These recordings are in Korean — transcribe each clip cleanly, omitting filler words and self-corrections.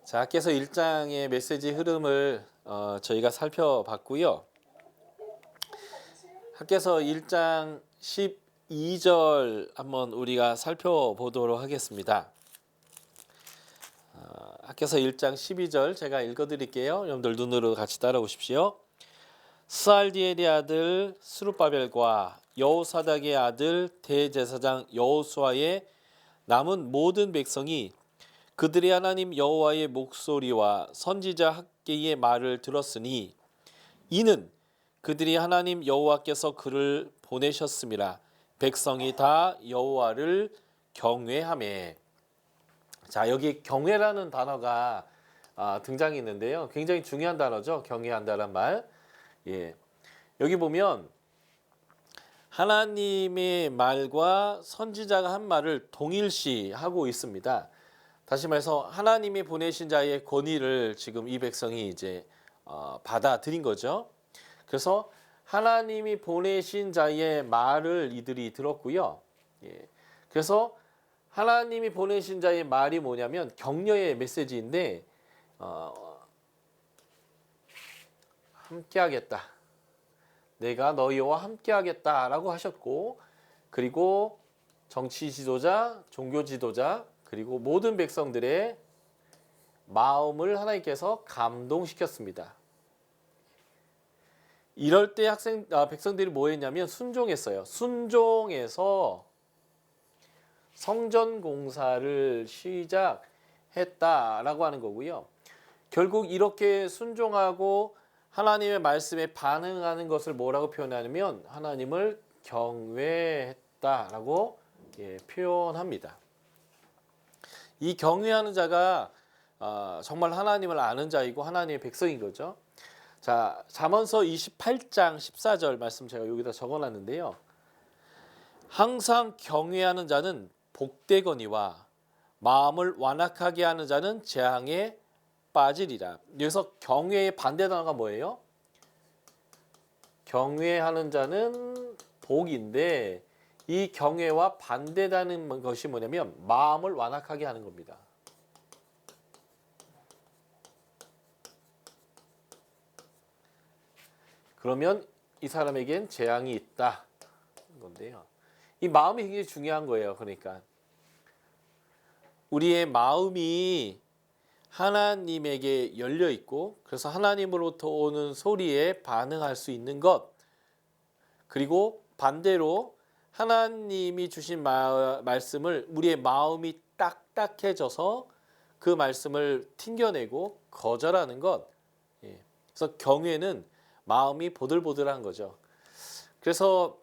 자, 학개서 1장의 메시지 흐름을 저희가 살펴봤고요. 학개서 1장 12절 한번 우리가 살펴보도록 하겠습니다. 학개서 1장 12절 제가 읽어드릴게요. 여러분들 눈으로 같이 따라오십시오. 스알디엘의 아들 스룹바벨과 여호사닥의 아들 대제사장 여호수아의 남은 모든 백성이 그들의 하나님 여호와의 목소리와 선지자 학개의 말을 들었으니 이는 그들이 하나님 여호와께서 그를 보내셨음이라. 백성이 다 여호와를 경외하매. 자, 여기 경외라는 단어가 등장이 있는데요. 굉장히 중요한 단어죠. 경외한다는 말. 예. 여기 보면 하나님의 말과 선지자가 한 말을 동일시하고 있습니다. 다시 말해서 하나님이 보내신 자의 권위를 지금 이 백성이 이제 받아들인 거죠. 그래서 하나님이 보내신 자의 말을 이들이 들었고요. 예. 그래서 하나님이 보내신 자의 말이 뭐냐면 격려의 메시지인데 함께하겠다. 내가 너희와 함께하겠다라고 하셨고, 그리고 정치 지도자, 종교 지도자, 그리고 모든 백성들의 마음을 하나님께서 감동시켰습니다. 이럴 때 백성들이 뭐 했냐면 순종했어요. 순종해서 성전 공사를 시작했다라고 하는 거고요. 결국 이렇게 순종하고 하나님의 말씀에 반응하는 것을 뭐라고 표현하냐면 하나님을 경외했다라고 표현합니다. 이 경외하는 자가 정말 하나님을 아는 자이고 하나님의 백성인 거죠. 자, 잠언서 28장 14절 말씀 제가 여기다 적어놨는데요. 항상 경외하는 자는 복되거니와 마음을 완악하게 하는 자는 재앙에 빠지리라. 여기서 경외의 반대 단어가 뭐예요? 경외하는 자는 복인데 이 경외와 반대되는 것이 뭐냐면 마음을 완악하게 하는 겁니다. 그러면 이 사람에겐 재앙이 있다 건데요. 이 마음이 굉장히 중요한 거예요. 그러니까 우리의 마음이 하나님에게 열려 있고, 그래서 하나님으로부터 오는 소리에 반응할 수 있는 것, 그리고 반대로 하나님이 주신 말씀을 우리의 마음이 딱딱해져서 그 말씀을 튕겨내고 거절하는 것. 그래서 경외는 마음이 보들보들한 거죠. 그래서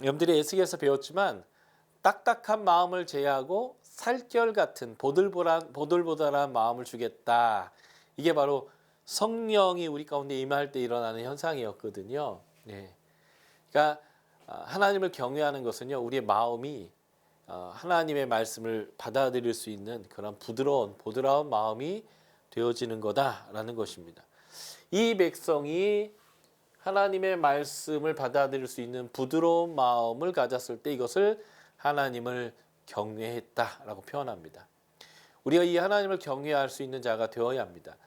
여러분들이 에스겔에서 배웠지만 딱딱한 마음을 제하고 살결 같은 보들보들한 마음을 주겠다. 이게 바로 성령이 우리 가운데 임할 때 일어나는 현상이었거든요. 그러니까 하나님을 경외하는 것은요, 우리의 마음이 하나님의 말씀을 받아들일 수 있는 그런 보드라운 마음이 되어지는 거다라는 것입니다. 이 백성이 하나님의 말씀을 받아들일 수 있는 부드러운 마음을 가졌을 때 이것을 하나님을 경외했다라고 표현합니다. 우리가 이 하나님을 경외할 수 있는 자가 되어야 합니다.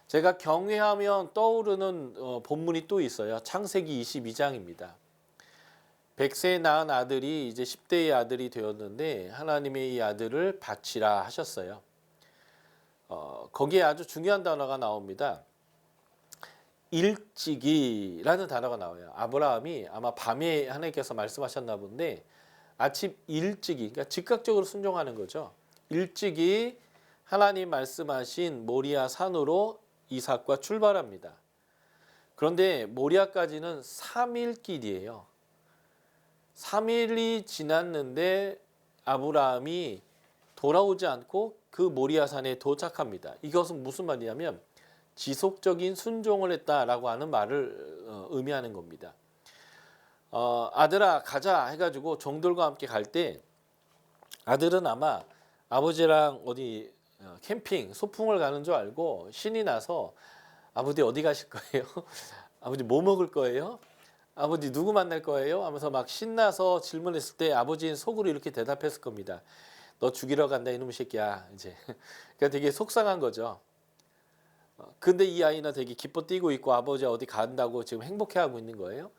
제가 경외하면 떠오르는 본문이 또 있어요. 창세기 22장입니다. 100세에 낳은 아들이 이제 10대의 아들이 되었는데 하나님의 이 아들을 바치라 하셨어요. 거기에 아주 중요한 단어가 나옵니다. 일찍이라는 단어가 나와요. 아브라함이 아마 밤에 하나님께서 말씀하셨나 본데 아침 일찍이, 그러니까 즉각적으로 순종하는 거죠. 일찍이 하나님 말씀하신 모리아 산으로 이삭과 출발합니다. 그런데 모리아까지는 3일 길이에요. 3일이 지났는데 아브라함이 돌아오지 않고 그 모리아 산에 도착합니다. 이것은 무슨 말이냐면 지속적인 순종을 했다라고 하는 말을 의미하는 겁니다. 아들아 가자 해가지고 종들과 함께 갈 때 아들은 아마 아버지랑 어디 캠핑 소풍을 가는 줄 알고 신이 나서 아버지 어디 가실 거예요? 아버지 뭐 먹을 거예요? 아버지 누구 만날 거예요? 하면서 막 신나서 질문했을 때 아버지는 속으로 이렇게 대답했을 겁니다. 너 죽이러 간다 이놈의 새끼야. 이제 그러니까 되게 속상한 거죠. 근데 이 아이는 되게 기뻐 뛰고 있고 아버지 어디 간다고 지금 행복해하고 있는 거예요.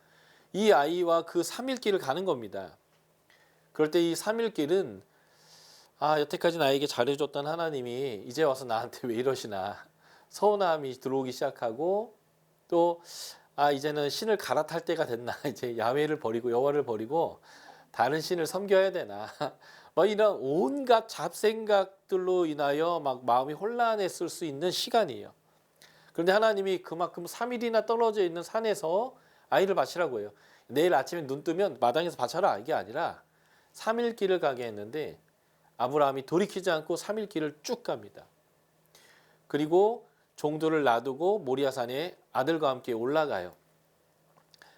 이 아이와 그 3일 길을 가는 겁니다. 그럴 때 이 3일 길은 여태까지 나에게 잘해줬던 하나님이 이제 와서 나한테 왜 이러시나 서운함이 들어오기 시작하고 또 이제는 신을 갈아탈 때가 됐나 이제 야훼를 버리고 여호와를 버리고 다른 신을 섬겨야 되나 막 이런 온갖 잡생각들로 인하여 막 마음이 혼란했을 수 있는 시간이에요. 그런데 하나님이 그만큼 3일이나 떨어져 있는 산에서 아이를 바치라고 해요. 내일 아침에 눈 뜨면 마당에서 바쳐라 이게 아니라 3일 길을 가게 했는데 아브라함이 돌이키지 않고 3일 길을 쭉 갑니다. 그리고 종들을 놔두고 모리아산에 아들과 함께 올라가요.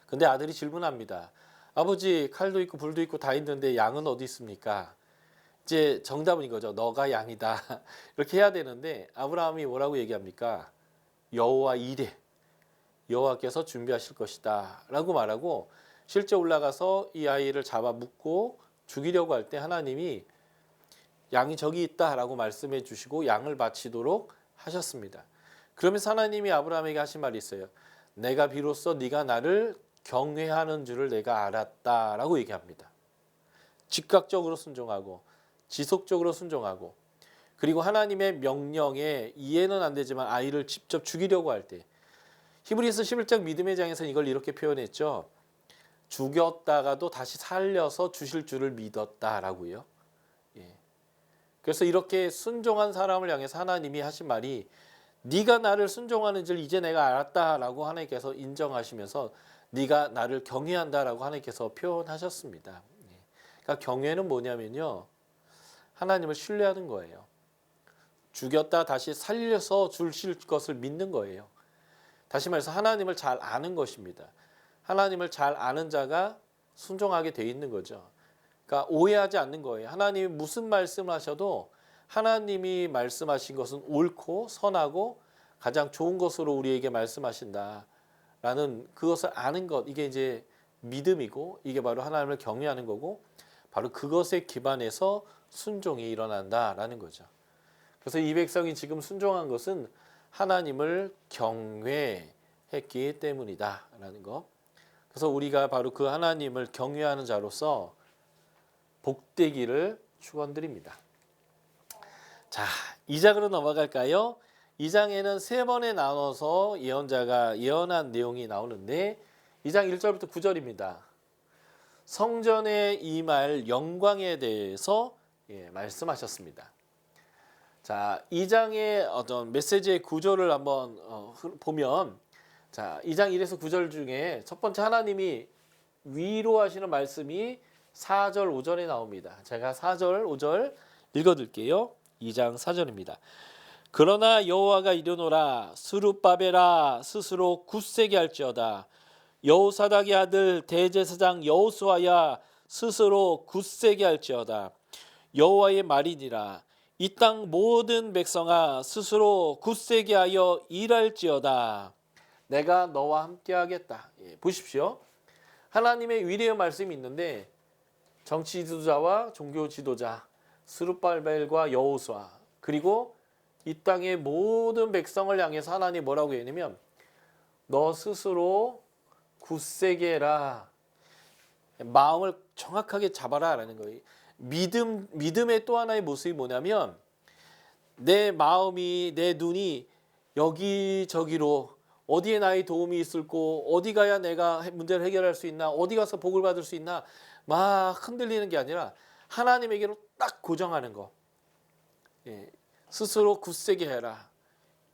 근데 아들이 질문합니다. 아버지 칼도 있고 불도 있고 다 있는데 양은 어디 있습니까? 이제 정답은 이거죠. 너가 양이다. 이렇게 해야 되는데 아브라함이 뭐라고 얘기합니까? 여호와 이래. 여호와께서 준비하실 것이다 라고 말하고 실제 올라가서 이 아이를 잡아 묶고 죽이려고 할 때 하나님이 양이 저기 있다라고 말씀해 주시고 양을 바치도록 하셨습니다. 그러면서 하나님이 아브라함에게 하신 말이 있어요. 내가 비로소 네가 나를 경외하는 줄을 내가 알았다라고 얘기합니다. 즉각적으로 순종하고 지속적으로 순종하고 그리고 하나님의 명령에 이해는 안 되지만 아이를 직접 죽이려고 할 때 히브리서 11장 믿음의 장에서는 이걸 이렇게 표현했죠. 죽였다가도 다시 살려서 주실 줄을 믿었다라고요. 그래서 이렇게 순종한 사람을 향해서 하나님이 하신 말이 네가 나를 순종하는 줄 이제 내가 알았다라고 하나님께서 인정하시면서 네가 나를 경외한다라고 하나님께서 표현하셨습니다. 그러니까 경외는 뭐냐면요. 하나님을 신뢰하는 거예요. 죽였다 다시 살려서 주실 것을 믿는 거예요. 다시 말해서 하나님을 잘 아는 것입니다. 하나님을 잘 아는 자가 순종하게 돼 있는 거죠. 그러니까 오해하지 않는 거예요. 하나님이 무슨 말씀을 하셔도 하나님이 말씀하신 것은 옳고 선하고 가장 좋은 것으로 우리에게 말씀하신다라는 그것을 아는 것, 이게 이제 믿음이고 이게 바로 하나님을 경외하는 거고 바로 그것에 기반해서 순종이 일어난다라는 거죠. 그래서 이 백성이 지금 순종한 것은 하나님을 경외했기 때문이다라는 거. 그래서 우리가 바로 그 하나님을 경외하는 자로서 복되기를 축원드립니다. 자, 2장으로 넘어갈까요? 2장에는 세 번에 나눠서 예언자가 예언한 내용이 나오는데 2장 1절부터 9절입니다. 성전에 임할 영광에 대해서 말씀하셨습니다. 자, 2장의 어떤 메시지의 구조를 한번 보면 자, 2장 1에서 9절 중에 첫 번째 하나님이 위로하시는 말씀이 4절 5절에 나옵니다. 제가 4절 5절 읽어드릴게요. 2장 4절입니다. 그러나 여호와가 이르노라 스룹바벨아 스스로 굳세게 할지어다. 여호사닥의 아들 대제사장 여호수아야 스스로 굳세게 할지어다. 여호와의 말이니라. 이 땅 모든 백성아 스스로 굳세게 하여 일할지어다. 내가 너와 함께 하겠다. 보십시오. 하나님의 위대한 말씀이 있는데 정치 지도자와 종교 지도자 스룹바벨과 여호수아 그리고 이 땅의 모든 백성을 향해서 하나님 뭐라고 했냐면 너 스스로 굳세게 해라. 마음을 정확하게 잡아라 라는 거예요. 믿음의 또 하나의 모습이 뭐냐면 내 마음이 내 눈이 여기저기로 어디에 나의 도움이 있을고 어디 가야 내가 문제를 해결할 수 있나 어디 가서 복을 받을 수 있나 막 흔들리는 게 아니라 하나님에게로 딱 고정하는 거. 스스로 굳세게 해라.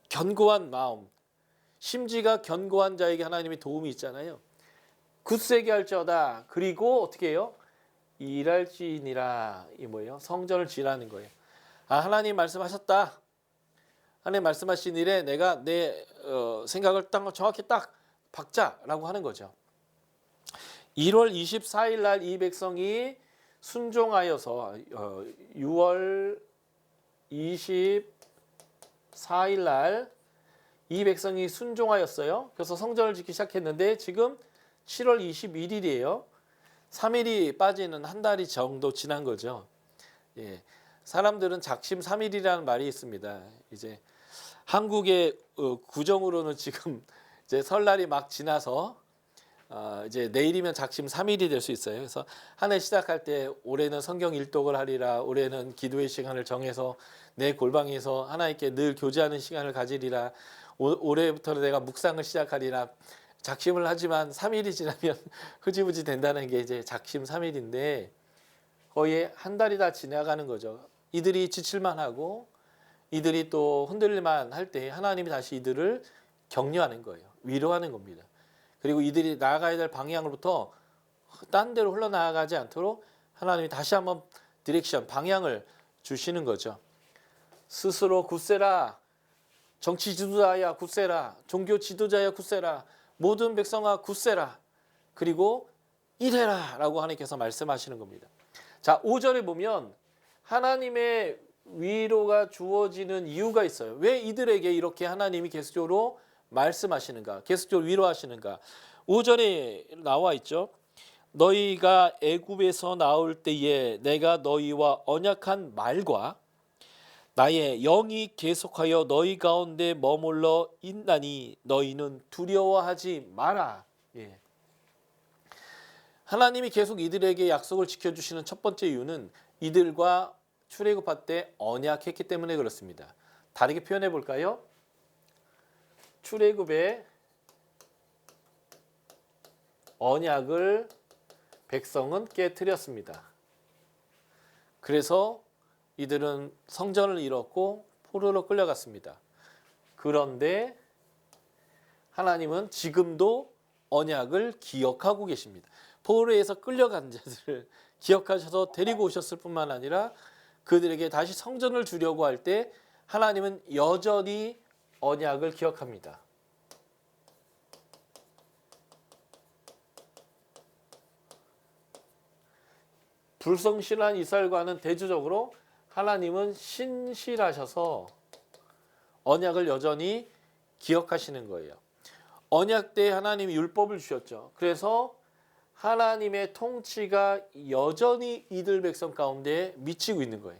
견고한 마음. 심지가 견고한 자에게 하나님의 도움이 있잖아요. 굳세게 할지어다. 그리고 어떻게 해요? 일할지니라. 이 뭐예요? 성전을 지라는 거예요. 하나님 말씀하셨다. 하나님 말씀하신 일에 내가 내 생각을 딱 정확히 딱 박자라고 하는 거죠. 1월 24일 날 이 백성이 순종하여서 6월 24일 날 이 백성이 순종하였어요. 그래서 성전을 짓기 시작했는데 지금 7월 21일이에요. 3일이 빠지는 한 달이 정도 지난 거죠. 사람들은 작심삼일이라는 말이 있습니다. 이제 한국의 구정으로는 지금 이제 설날이 막 지나서 이제 내일이면 작심삼일이 될 수 있어요. 그래서 한 해 시작할 때 올해는 성경 일독을 하리라, 올해는 기도의 시간을 정해서 내 골방에서 하나님께 늘 교제하는 시간을 가지리라, 올해부터는 내가 묵상을 시작하리라. 작심을 하지만 3일이 지나면 흐지부지 된다는 게 이제 작심삼일인데 거의 한 달이 다 지나가는 거죠. 이들이 지칠만 하고 이들이 또 흔들릴만 할 때 하나님이 다시 이들을 격려하는 거예요. 위로하는 겁니다. 그리고 이들이 나아가야 될 방향으로부터 딴 데로 흘러나가지 않도록 하나님이 다시 한번 디렉션, 방향을 주시는 거죠. 스스로 굳세라, 정치 지도자야 굳세라, 종교 지도자야 굳세라, 모든 백성아 굳세라, 그리고 이래라 라고 하나님께서 말씀하시는 겁니다. 자, 5절에 보면 하나님의 위로가 주어지는 이유가 있어요. 왜 이들에게 이렇게 하나님이 계속적으로 말씀하시는가, 계속적으로 위로하시는가. 5절에 나와 있죠. 너희가 애굽에서 나올 때에 내가 너희와 언약한 말과 나의 영이 계속하여 너희 가운데 머물러 있나니 너희는 두려워하지 마라. 예. 하나님이 계속 이들에게 약속을 지켜주시는 첫 번째 이유는 이들과 출애굽할 때 언약했기 때문에 그렇습니다. 다르게 표현해 볼까요? 출애굽의 언약을 백성은 깨뜨렸습니다. 그래서 이들은 성전을 잃었고 포로로 끌려갔습니다. 그런데 하나님은 지금도 언약을 기억하고 계십니다. 포로에서 끌려간 자들을 기억하셔서 데리고 오셨을 뿐만 아니라 그들에게 다시 성전을 주려고 할 때 하나님은 여전히 언약을 기억합니다. 불성실한 이스라엘과는 대조적으로 하나님은 신실하셔서 언약을 여전히 기억하시는 거예요. 언약 때 하나님이 율법을 주셨죠. 그래서 하나님의 통치가 여전히 이들 백성 가운데 미치고 있는 거예요.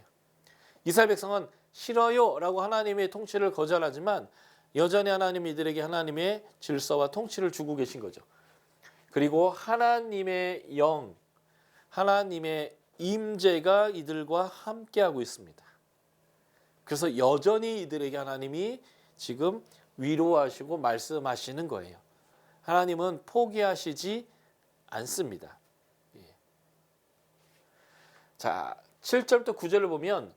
이스라엘 백성은 싫어요 라고 하나님의 통치를 거절하지만 여전히 하나님 이들에게 하나님의 질서와 통치를 주고 계신 거죠. 그리고 하나님의 영, 하나님의 임재가 이들과 함께하고 있습니다. 그래서 여전히 이들에게 하나님이 지금 위로하시고 말씀하시는 거예요. 하나님은 포기하시지 않습니다. 자, 7절부터 9절을 보면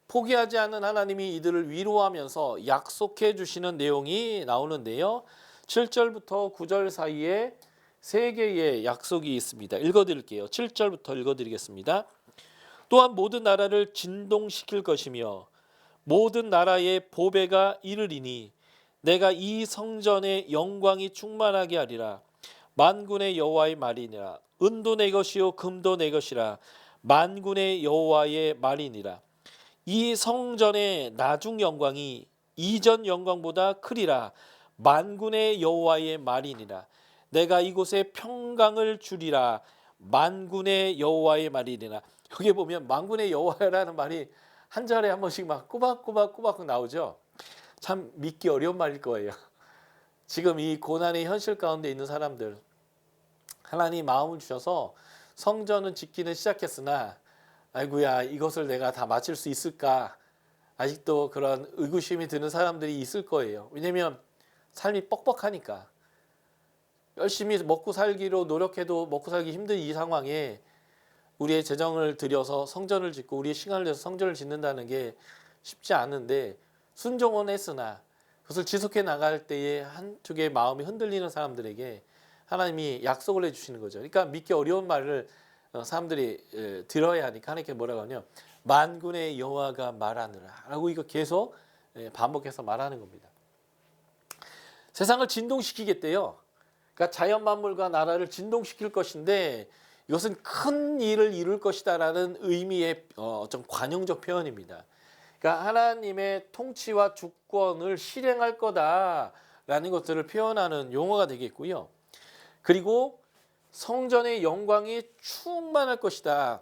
포기하지 않는 하나님이 이들을 위로하면서 약속해 주시는 내용이 나오는데요. 7절부터 9절 사이에 세 개의 약속이 있습니다. 읽어드릴게요. 7절부터 읽어드리겠습니다. 또한 모든 나라를 진동시킬 것이며 모든 나라의 보배가 이르리니 내가 이 성전의 영광이 충만하게 하리라. 만군의 여호와의 말이니라. 은도 내 것이요 금도 내 것이라. 만군의 여호와의 말이니라. 이 성전의 나중 영광이 이전 영광보다 크리라. 만군의 여호와의 말이니라. 내가 이곳에 평강을 주리라. 만군의 여호와의 말이니라. 여기 보면 만군의 여호와라는 말이 한 절에 한 번씩 막 꼬박꼬박 나오죠. 참 믿기 어려운 말일 거예요. 지금 이 고난의 현실 가운데 있는 사람들, 하나님 마음을 주셔서 성전은 짓기는 시작했으나 아이고야 이것을 내가 다 마칠 수 있을까, 아직도 그런 의구심이 드는 사람들이 있을 거예요. 왜냐하면 삶이 뻑뻑하니까. 열심히 먹고 살기로 노력해도 먹고 살기 힘든 이 상황에 우리의 재정을 들여서 성전을 짓고 우리의 시간을 내서 성전을 짓는다는 게 쉽지 않은데 순종은 했으나 그것을 지속해 나갈 때에 한쪽의 마음이 흔들리는 사람들에게 하나님이 약속을 해주시는 거죠. 그러니까 믿기 어려운 말을 사람들이 들어야 하니까 하나님께 뭐라고 하냐, 만군의 여호와가 말하느라 라고 이거 계속 반복해서 말하는 겁니다. 세상을 진동시키겠대요. 그러니까 자연 만물과 나라를 진동시킬 것인데 이것은 큰 일을 이룰 것이다라는 의미의 좀 관용적 표현입니다. 그러니까 하나님의 통치와 주권을 실행할 거다라는 것들을 표현하는 용어가 되겠고요. 그리고 성전의 영광이 충만할 것이다.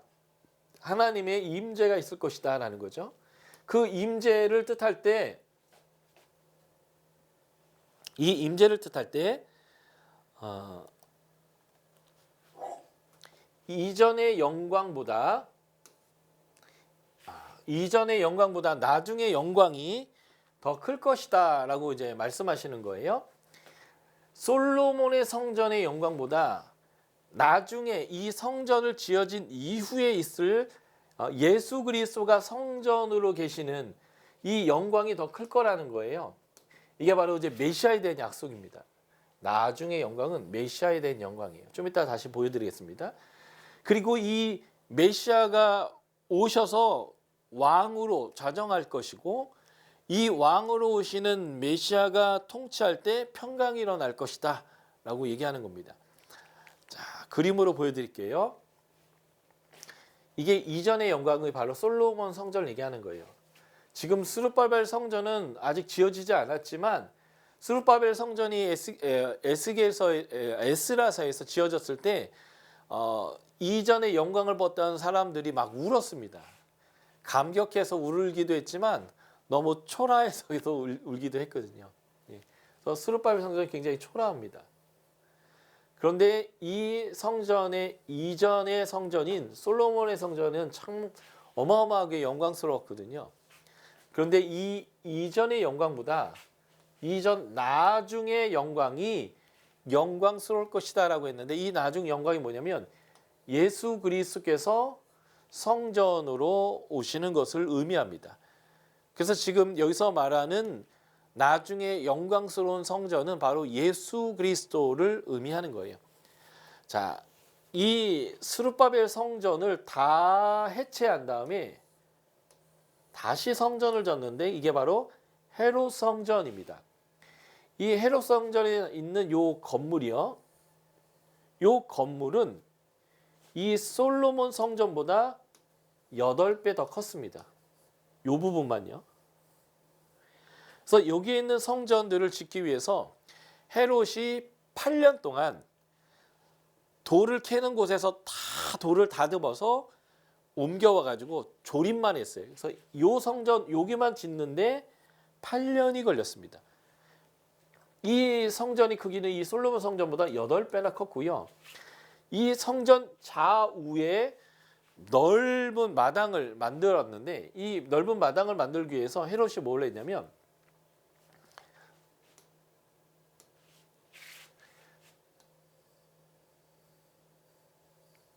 하나님의 임재가 있을 것이다라는 거죠. 그 임재를 뜻할 때, 이 임재를 뜻할 때 이전의 영광보다 나중의 영광이 더 클 것이다라고 이제 말씀하시는 거예요. 솔로몬의 성전의 영광보다 나중에 이 성전을 지어진 이후에 있을 예수 그리스도가 성전으로 계시는 이 영광이 더 클 거라는 거예요. 이게 바로 이제 메시아에 대한 약속입니다. 나중의 영광은 메시아에 대한 영광이에요. 좀 이따 다시 보여드리겠습니다. 그리고 이 메시아가 오셔서 왕으로 자정할 것이고, 이 왕으로 오시는 메시아가 통치할 때 평강이 일어날 것이다 라고 얘기하는 겁니다. 자, 그림으로 보여드릴게요. 이게 이전의 영광이 바로 솔로몬 성전을 얘기하는 거예요. 지금 스룹바벨 성전은 아직 지어지지 않았지만, 스룹바벨 성전이 에스라서에서 지어졌을 때 이전의 영광을 봤던 사람들이 막 울었습니다. 감격해서 울기도 했지만 너무 초라해서도 울기도 했거든요. 그래서 스룹바벨 성전이 굉장히 초라합니다. 그런데 이 성전의 이전의 성전인 솔로몬의 성전은 참 어마어마하게 영광스러웠거든요. 그런데 이 이전의 영광보다 나중의 영광이 영광스러울 것이다라고 했는데, 이 나중 영광이 뭐냐면 예수 그리스도께서 성전으로 오시는 것을 의미합니다. 그래서 지금 여기서 말하는 나중에 영광스러운 성전은 바로 예수 그리스도를 의미하는 거예요. 자, 이 스룹바벨 성전을 다 해체한 다음에 다시 성전을 졌는데, 이게 바로 헤롯 성전입니다. 이 헤롯 성전에 있는 요 건물이요, 요 건물은 이 솔로몬 성전보다 8배 더 컸습니다. 요 부분만요. 그래서 여기에 있는 성전들을 짓기 위해서 헤롯이 8년 동안 돌을 캐는 곳에서 다 돌을 다듬어서 옮겨와 가지고 조립만 했어요. 그래서 요 성전 여기만 짓는데 8년이 걸렸습니다. 이 성전의 크기는 이 솔로몬 성전보다 8배나 컸고요. 이 성전 좌우에 넓은 마당을 만들었는데, 이 넓은 마당을 만들기 위해서 헤롯이 뭘 했냐면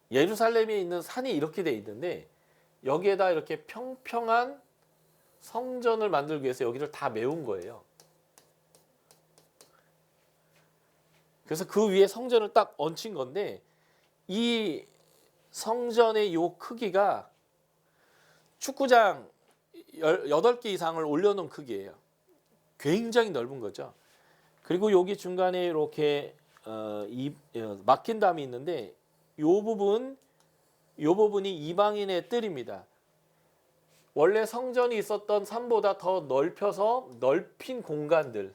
예루살렘에 있는 산이 이렇게 돼 있는데, 여기에다 이렇게 평평한 성전을 만들기 위해서 여기를 다 메운 거예요. 그래서 그 위에 성전을 딱 얹힌 건데, 이 성전의 요 크기가 축구장 8개 이상을 올려놓은 크기예요. 굉장히 넓은 거죠. 그리고 여기 중간에 이렇게 막힌 담이 있는데, 요 부분이 이방인의 뜰입니다. 원래 성전이 있었던 산보다 더 넓혀서 넓힌 공간들,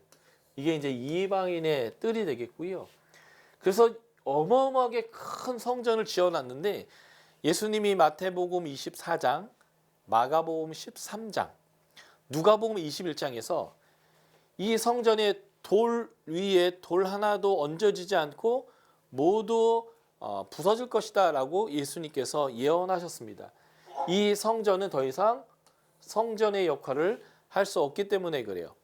이게 이제 이방인의 뜰이 되겠고요. 그래서 어마어마하게 큰 성전을 지어놨는데, 예수님이 마태복음 24장, 마가복음 13장, 누가복음 21장에서 이 성전의 돌 위에 돌 하나도 얹어지지 않고 모두 부서질 것이다 라고 예수님께서 예언하셨습니다. 이 성전은 더 이상 성전의 역할을 할 수 없기 때문에 그래요.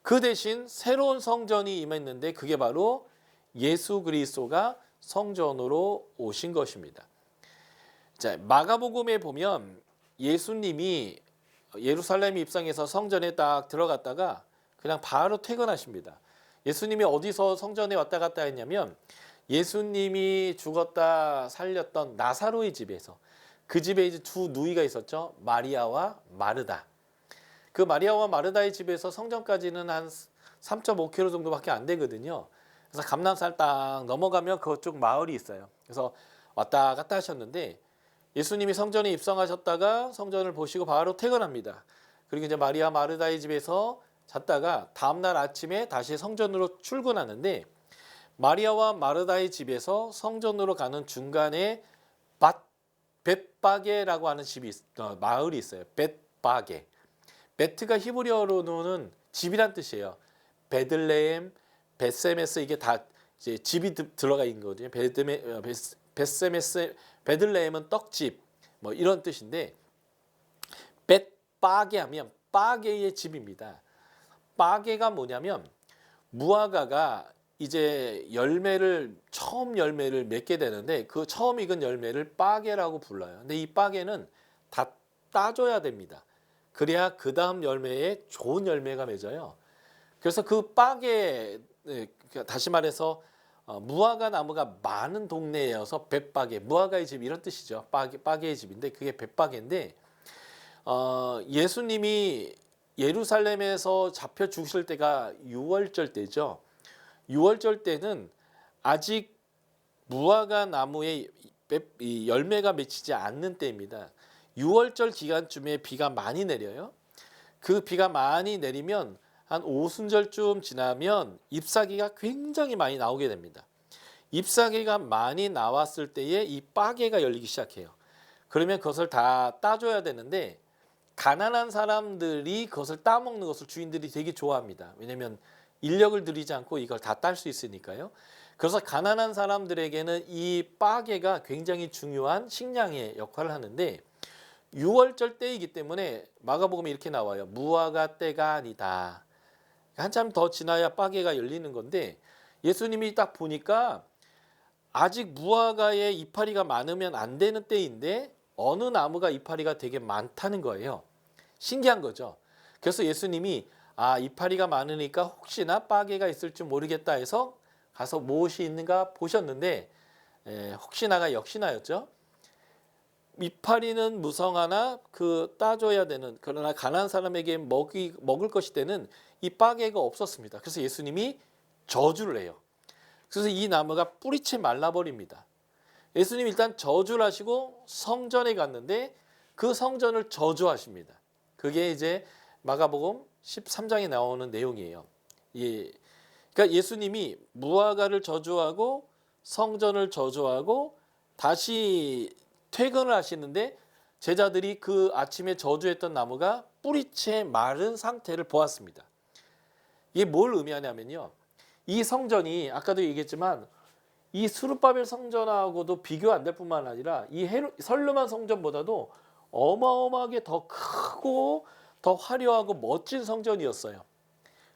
그 대신 새로운 성전이 임했는데, 그게 바로 예수 그리스도가 성전으로 오신 것입니다. 자, 마가복음에 보면 예수님이 예루살렘 입성해서 성전에 딱 들어갔다가 그냥 바로 퇴근하십니다. 예수님이 어디서 성전에 왔다 갔다 했냐면, 예수님이 죽었다 살렸던 나사로의 집에서, 그 집에 이제 두 누이가 있었죠. 마리아와 마르다. 그 마리아와 마르다의 집에서 성전까지는 한 3.5km 정도밖에 안 되거든요. 그래서 감람산 딱 넘어가면 그쪽 마을이 있어요. 그래서 왔다 갔다 하셨는데, 예수님이 성전에 입성하셨다가 성전을 보시고 바로 퇴근합니다. 그리고 이제 마리아 마르다의 집에서 잤다가 다음날 아침에 다시 성전으로 출근하는데, 마리아와 마르다의 집에서 성전으로 가는 중간에 벳바게라고 하는 마을이 있어요. 벳바게. 베트가 히브리어로는 집이란 뜻이에요. 베들레헴, 벳세메스 이게 다 이제 집이 들어가 있는 거거든요. 벳세메스, 베들레헴은 떡집 뭐 이런 뜻인데 벳바게 하면 바게의 집입니다. 바게가 뭐냐면 무화과가 이제 처음 열매를 맺게 되는데 그 처음 익은 열매를 바게라고 불러요. 근데 이 바게는 다 따줘야 됩니다. 그래야 그 다음 열매에 좋은 열매가 맺어요. 그래서 그 바게, 다시 말해서 무화과 나무가 많은 동네여서 벳바게, 무화과의 집 이런 뜻이죠. 바게의 집인데 그게 벳바게인데 예수님이 예루살렘에서 잡혀 죽으실 때가 유월절 때죠. 유월절 때는 아직 무화과 나무에 열매가 맺히지 않는 때입니다. 유월절 기간쯤에 비가 많이 내려요. 그 비가 많이 내리면 한 오순절쯤 지나면 잎사귀가 굉장히 많이 나오게 됩니다. 잎사귀가 많이 나왔을 때에 이 바게가 열리기 시작해요. 그러면 그것을 다 따줘야 되는데 가난한 사람들이 그것을 따먹는 것을 주인들이 되게 좋아합니다. 왜냐하면 인력을 들이지 않고 이걸 다 딸 수 있으니까요. 그래서 가난한 사람들에게는 이 바게가 굉장히 중요한 식량의 역할을 하는데 유월절 때이기 때문에 마가복음에 이렇게 나와요. 무화과 때가 아니다. 한참 더 지나야 바게가 열리는 건데 예수님이 딱 보니까 아직 무화과에 이파리가 많으면 안 되는 때인데 어느 나무가 이파리가 되게 많다는 거예요. 신기한 거죠. 그래서 예수님이 이파리가 많으니까 혹시나 바게가 있을지 모르겠다 해서 가서 무엇이 있는가 보셨는데 혹시나가 역시나였죠. 이파리는 무성하나 따줘야 되는, 그러나 가난한 사람에게 먹을 것이 되는 이 바게가 없었습니다. 그래서 예수님이 저주를 해요. 그래서 이 나무가 뿌리채 말라버립니다. 예수님이 일단 저주를 하시고 성전에 갔는데 그 성전을 저주하십니다. 그게 이제 마가복음 13장에 나오는 내용이에요. 그러니까 예수님이 무화과를 저주하고 성전을 저주하고 다시 퇴근을 하시는데 제자들이 그 아침에 저주했던 나무가 뿌리채 마른 상태를 보았습니다. 이게 뭘 의미하냐면요. 이 성전이 아까도 얘기했지만 이 스룹바벨 성전하고도 비교 안 될 뿐만 아니라 이 설르만 성전보다도 어마어마하게 더 크고 더 화려하고 멋진 성전이었어요.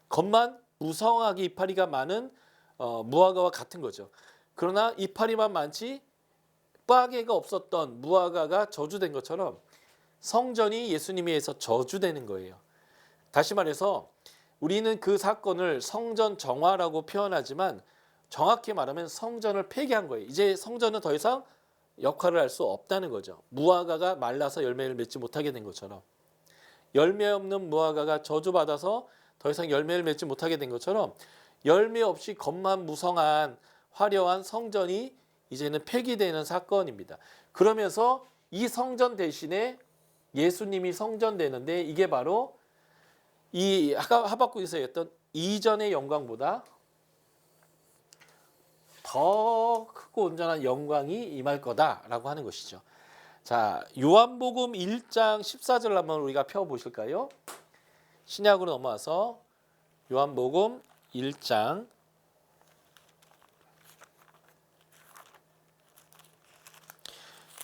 겉만 무성하게 이파리가 많은 무화과와 같은 거죠. 그러나 이파리만 많지 바게가 없었던 무화과가 저주된 것처럼 성전이 예수님에 의해서 저주되는 거예요. 다시 말해서 우리는 그 사건을 성전 정화라고 표현하지만 정확히 말하면 성전을 폐기한 거예요. 이제 성전은 더 이상 역할을 할 수 없다는 거죠. 무화과가 말라서 열매를 맺지 못하게 된 것처럼 열매 없는 무화과가 저주받아서 더 이상 열매를 맺지 못하게 된 것처럼 열매 없이 겉만 무성한 화려한 성전이 이제는 폐기되는 사건입니다. 그러면서 이 성전 대신에 예수님이 성전되는데 이게 바로 이 하박국에서 했던 이전의 영광보다 더 크고 온전한 영광이 임할 거다라고 하는 것이죠. 자, 요한복음 1장 14절 한번 우리가 펴보실까요? 신약으로 넘어와서 요한복음 1장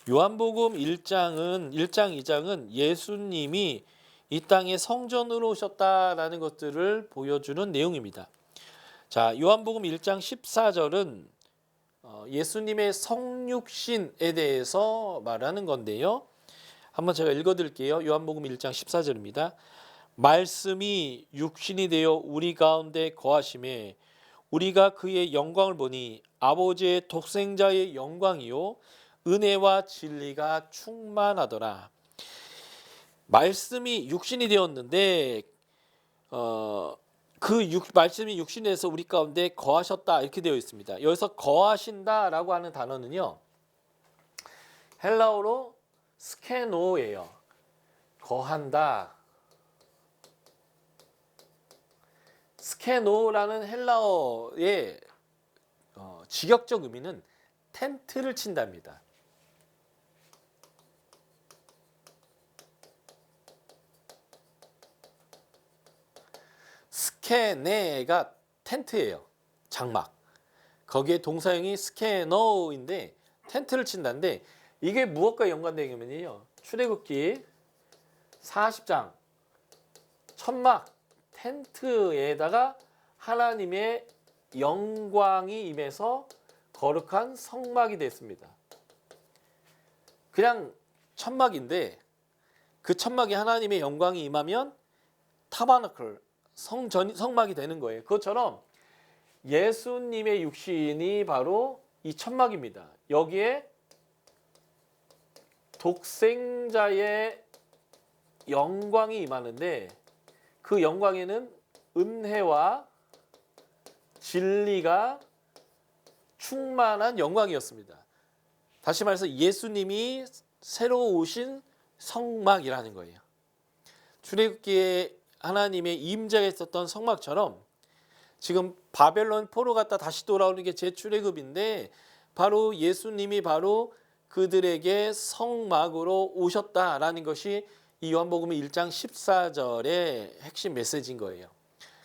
요한복음 1장 2장은 예수님이 이 땅에 성전으로 오셨다라는 것들을 보여주는 내용입니다. 자, 요한복음 1장 14절은 예수님의 성육신에 대해서 말하는 건데요. 한번 제가 읽어드릴게요. 요한복음 1장 14절입니다. 말씀이 육신이 되어 우리 가운데 거하심에 우리가 그의 영광을 보니 아버지의 독생자의 영광이요 은혜와 진리가 충만하더라. 말씀이 육신이 되었는데 말씀이 육신이 돼서 우리 가운데 거하셨다 이렇게 되어 있습니다. 여기서 거하신다라고 하는 단어는요. 헬라어로 스케노예요. 거한다. 스케노라는 헬라어의 직역적 의미는 텐트를 친답니다. 스케네가 텐트예요. 장막. 거기에 동사형이 스케너인데 텐트를 친다는데 이게 무엇과 연관되냐면요. 출애굽기 40장 천막 텐트에다가 하나님의 영광이 임해서 거룩한 성막이 됐습니다. 그냥 천막인데 그 천막에 하나님의 영광이 임하면 타버나클 성막이 되는 거예요. 그것처럼 예수님의 육신이 바로 이 천막입니다. 여기에 독생자의 영광이 임하는데 그 영광에는 은혜와 진리가 충만한 영광이었습니다. 다시 말해서 예수님이 새로 오신 성막이라는 거예요. 출애굽기에 하나님의 임재가 있었던 성막처럼 지금 바벨론 포로 갔다 다시 돌아오는 게 재출애굽인데 바로 예수님이 바로 그들에게 성막으로 오셨다라는 것이 이 요한복음 1장 14절의 핵심 메시지인 거예요.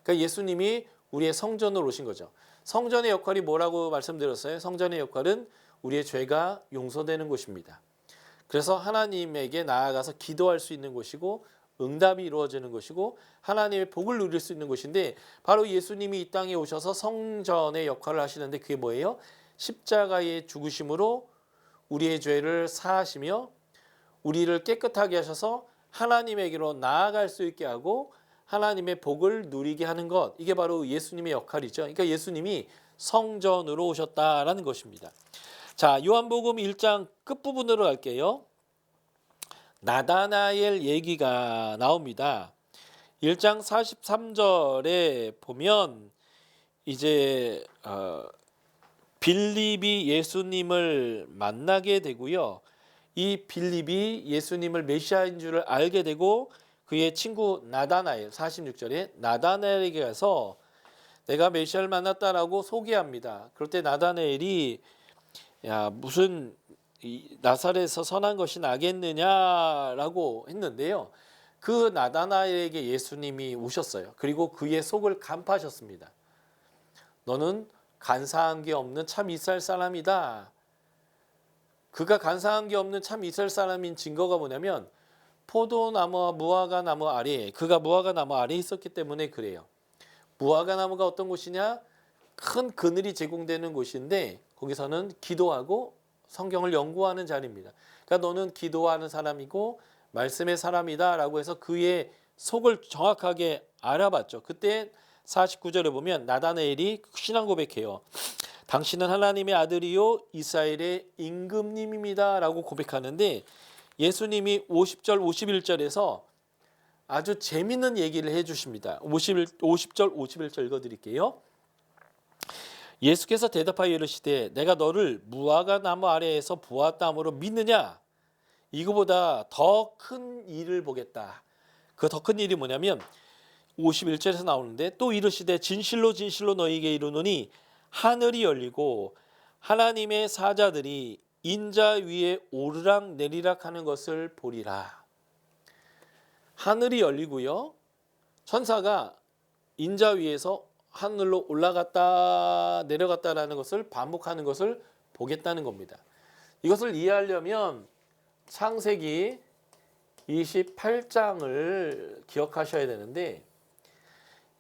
그러니까 예수님이 우리의 성전으로 오신 거죠. 성전의 역할이 뭐라고 말씀드렸어요? 성전의 역할은 우리의 죄가 용서되는 곳입니다. 그래서 하나님에게 나아가서 기도할 수 있는 곳이고 응답이 이루어지는 것이고 하나님의 복을 누릴 수 있는 곳인데 바로 예수님이 이 땅에 오셔서 성전의 역할을 하시는데 그게 뭐예요? 십자가의 죽으심으로 우리의 죄를 사하시며 우리를 깨끗하게 하셔서 하나님에게로 나아갈 수 있게 하고 하나님의 복을 누리게 하는 것, 이게 바로 예수님의 역할이죠. 그러니까 예수님이 성전으로 오셨다라는 것입니다. 자, 요한복음 1장 끝부분으로 갈게요. 나다나엘 얘기가 나옵니다. 1장 43절에 보면 이제 빌립이 예수님을 만나게 되고요. 이 빌립이 예수님을 메시아인 줄을 알게 되고 그의 친구 나다나엘 46절에 나다나엘에게 가서 내가 메시아를 만났다라고 소개합니다. 그럴 때 나다나엘이 야 무슨 나사렛에서 선한 것이 나겠느냐라고 했는데요. 그 나다나엘에게 예수님이 오셨어요. 그리고 그의 속을 간파하셨습니다. 너는 간사한 게 없는 참 이스라엘 사람이다. 그가 간사한 게 없는 참 이스라엘 사람인 증거가 뭐냐면 포도나무와 무화과 나무 아래에 그가 무화과 나무 아래에 있었기 때문에 그래요. 무화과 나무가 어떤 곳이냐? 큰 그늘이 제공되는 곳인데 거기서는 기도하고 성경을 연구하는 자리입니다. 그러니까 너는 기도하는 사람이고 말씀의 사람이다라고 해서 그의 속을 정확하게 알아봤죠. 그때 49절에 보면 나다나엘이 신앙 고백해요. 당신은 하나님의 아들이요 이스라엘의 임금님입니다라고 고백하는데 예수님이 50절 51절에서 아주 재미있는 얘기를 해주십니다. 50절 51절 읽어드릴게요. 예수께서 대답하여 이르시되 내가 너를 무화과 나무 아래에서 보았다므로 믿느냐? 이거보다 더 큰 일을 보겠다. 그 더 큰 일이 뭐냐면 51절에서 나오는데 또 이르시되 진실로 진실로 너희에게 이르노니 하늘이 열리고 하나님의 사자들이 인자 위에 오르락 내리락 하는 것을 보리라. 하늘이 열리고요. 천사가 인자 위에서 하늘로 올라갔다 내려갔다라는 것을 반복하는 것을 보겠다는 겁니다. 이것을 이해하려면 창세기 28장을 기억하셔야 되는데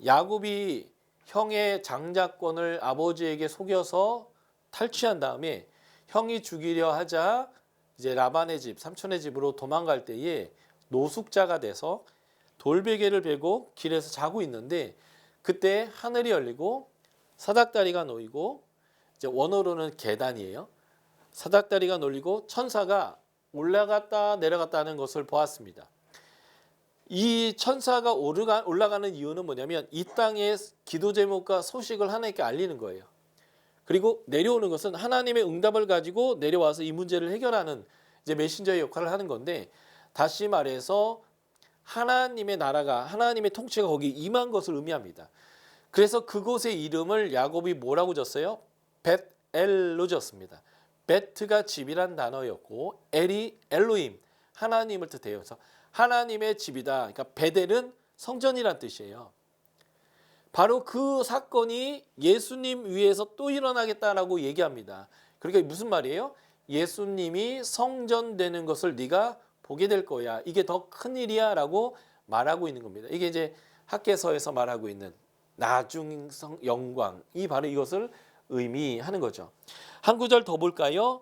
야곱이 형의 장자권을 아버지에게 속여서 탈취한 다음에 형이 죽이려 하자 이제 라반의 집, 삼촌의 집으로 도망갈 때에 노숙자가 돼서 돌베개를 베고 길에서 자고 있는데 그때 하늘이 열리고 사닥다리가 놓이고 이제 원어로는 계단이에요. 사닥다리가 놓이고 천사가 올라갔다 내려갔다 하는 것을 보았습니다. 이 천사가 올라가는 이유는 뭐냐면 이 땅의 기도 제목과 소식을 하나님께 알리는 거예요. 그리고 내려오는 것은 하나님의 응답을 가지고 내려와서 이 문제를 해결하는 이제 메신저의 역할을 하는 건데 다시 말해서 하나님의 나라가 하나님의 통치가 거기 임한 것을 의미합니다. 그래서 그곳의 이름을 야곱이 뭐라고 졌어요? 벳엘로 졌습니다. 베트가 집이란 단어였고 엘이 엘로임 하나님을 뜻해요. 그래서 하나님의 집이다. 그러니까 베델은 성전이란 뜻이에요. 바로 그 사건이 예수님 위에서 또 일어나겠다라고 얘기합니다. 그러니까 무슨 말이에요? 예수님이 성전되는 것을 네가 보게 될 거야. 이게 더 큰 일이야라고 말하고 있는 겁니다. 이게 이제 학개서에서 말하고 있는 나중 영광이 바로 이것을 의미하는 거죠. 한 구절 더 볼까요?